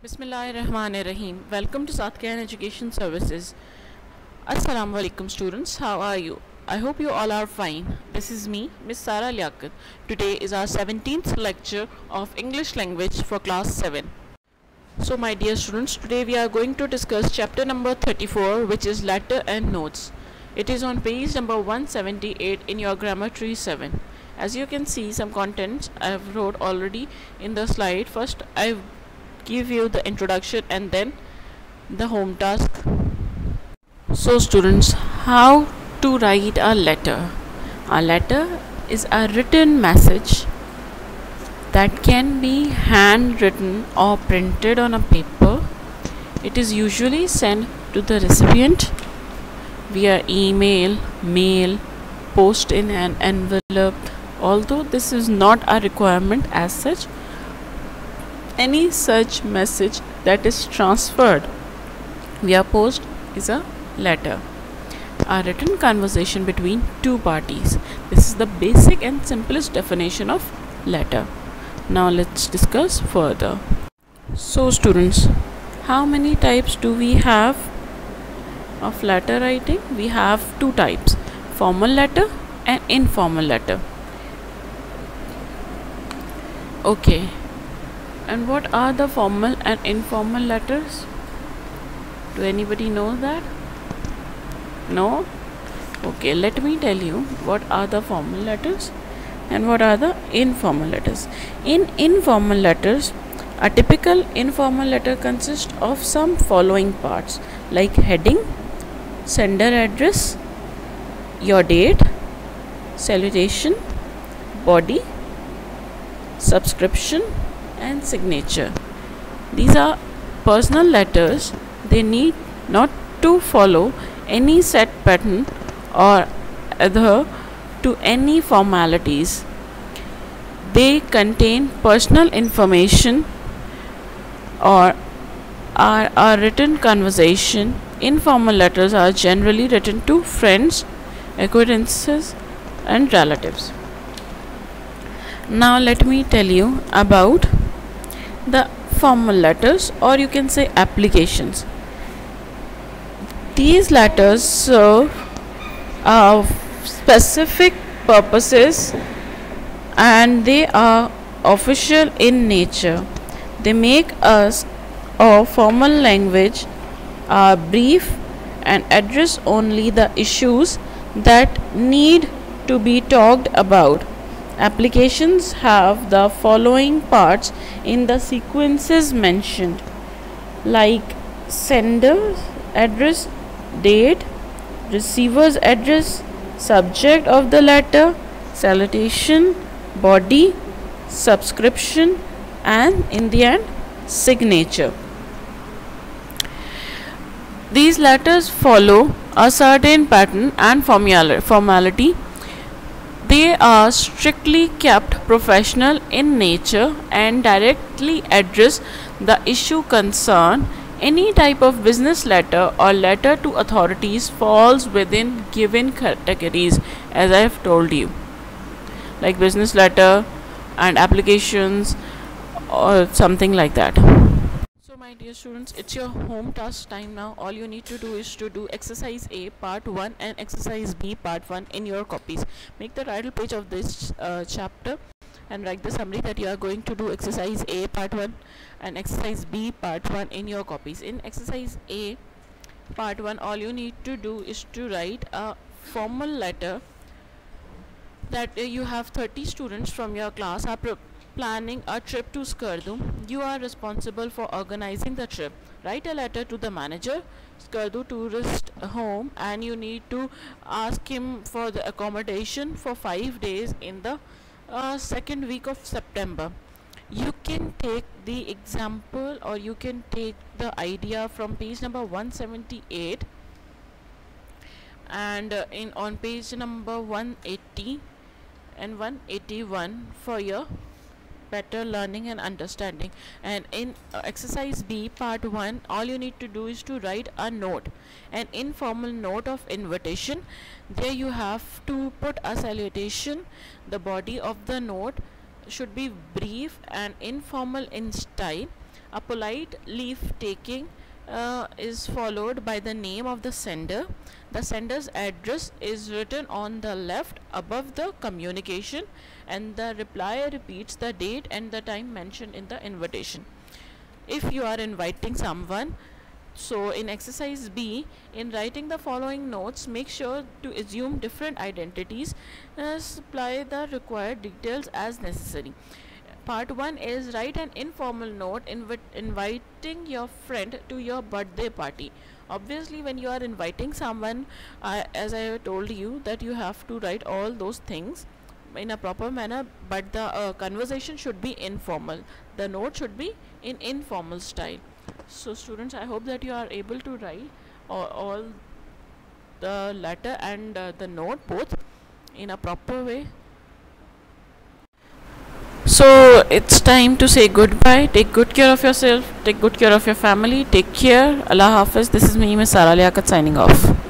Bismillahirrahmanirrahim. Welcome to South Kyan Education Services. Assalamu alaikum students. How are you? I hope you all are fine. This is me, Miss Sara Liaquat. Today is our 17th lecture of English language for class 7. So my dear students, today we are going to discuss chapter number 34, which is letter and notes. It is on page number 178 in your grammar tree 7. As you can see, some contents I have wrote already in the slide. First I give you the introduction and then the home task. So students, how to write a letter? A letter is a written message that can be handwritten or printed on a paper. It is usually sent to the recipient via email, mail, post in an envelope. Although this is not a requirement as such, any such message that is transferred via post is a letter. A written conversation between two parties. This is the basic and simplest definition of letter. Now let's discuss further. So students, how many types do we have of letter writing? We have two types: formal letter and informal letter. Okay, and what are the formal and informal letters? Do anybody know that? No? Okay, let me tell you what are the formal letters and what are the informal letters. In informal letters, a typical informal letter consists of some following parts like heading, sender address, your date, salutation, body, subscription and signature. These are personal letters. They need not to follow any set pattern or adhere to any formalities. They contain personal information or are a written conversation. Informal letters are generally written to friends, acquaintances and relatives. Now let me tell you about the formal letters, or you can say applications. These letters serve specific purposes and they are official in nature. They make us a formal language are brief and address only the issues that need to be talked about. Applications have the following parts in the sequences mentioned, like sender address, date, receiver's address, subject of the letter, salutation, body, subscription and in the end signature. These letters follow a certain pattern and formality. They are strictly kept professional in nature and directly address the issue concerned. Any type of business letter or letter to authorities falls within given categories, as I have told you, like business letter and applications or something like that. So my dear students, it's your home task time now. All you need to do is to do exercise A part 1 and exercise B part 1 in your copies. Make the title page of this chapter and write the summary that you are going to do exercise A part 1 and exercise B part 1 in your copies. In exercise A part 1, all you need to do is to write a formal letter that you have 30 students from your class are planning a trip to Skardu. You are responsible for organizing the trip. Write a letter to the manager, Skardu tourist home, and you need to ask him for the accommodation for 5 days in the second week of September. You can take the example or you can take the idea from page number 178 and on page number 180 and 181 for your better learning and understanding. And in exercise B part 1, all you need to do is to write a note, an informal note of invitation. There you have to put a salutation. The body of the note should be brief and informal in style. A polite leave taking is followed by the name of the sender. The sender's address is written on the left above the communication, and the reply repeats the date and the time mentioned in the invitation. If you are inviting someone, so in exercise B, in writing the following notes, make sure to assume different identities and supply the required details as necessary. Part 1 is write an informal note inviting your friend to your birthday party. Obviously, when you are inviting someone, as I told you, that you have to write all those things in a proper manner, but the conversation should be informal. The note should be in informal style. So students, I hope that you are able to write all the letter and the note both in a proper way. So it's time to say goodbye. Take good care of yourself, take good care of your family, take care. Allah Hafiz. This is me, Miss Sara Liaquat, signing off.